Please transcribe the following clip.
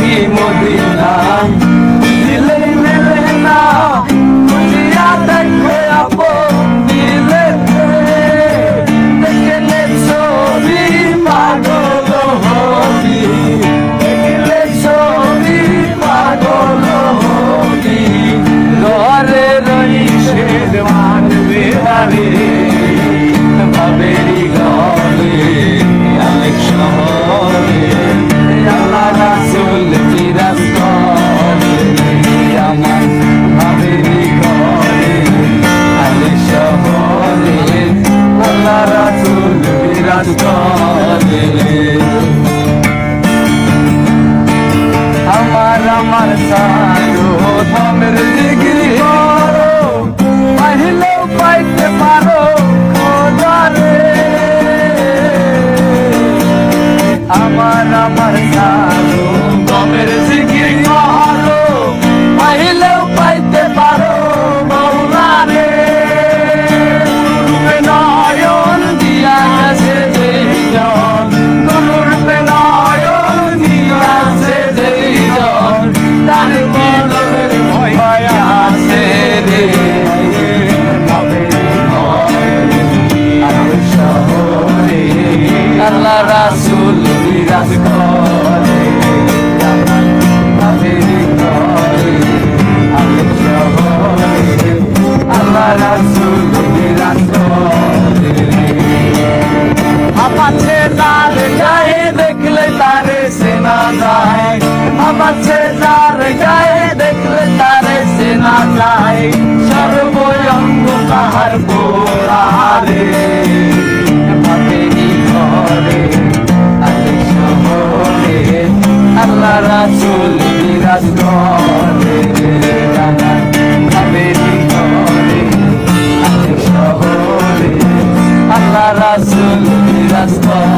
থাকি মদিনায় দিলে মেলে না খুঁজিয়া দেখে আপন দিলে দেখলে ছবি পাগল হবি দেখলে ছবি পাগল হবি ঘরে রইসের মানবে রে ভাবেরি ঘরে অনেক শহরে আল্লাহ রাসূল বিরাজ করে আমার ভাবেরি ঘরে অনেক শহরে আল্লাহ রাসূল বিরাজ করে আমার সারো দমের ডিগ্রি করো পাইলেও পাইতে পারো খোদা রে আমার সারো দমের ডিগ্রি করো পাইলেও পাইতে পারো মওলা রে নয়ন দিয়া গেছে যেইজন নুর নয়ন দিয়া গেছে যেইজন তার মনের ভয় আছে রে আল্লাহ রাসূল বিরাজ করে আল্লাহ রাসূল বিরাজ করে আমাছে তার গায়ে দেখলে তারে সেনা যায় আমাছে তার গায়ে দেখলে তারে সেনা যায় সর্বঙ্গ তাহার পোড়ারে ভাবেরি ঘরে আলে শহরে আল্লাহ রাসূল বিরাজ করে ভাবেরি ঘরে আলে শহরে আল্লাহ রাসূল বিরাজ করে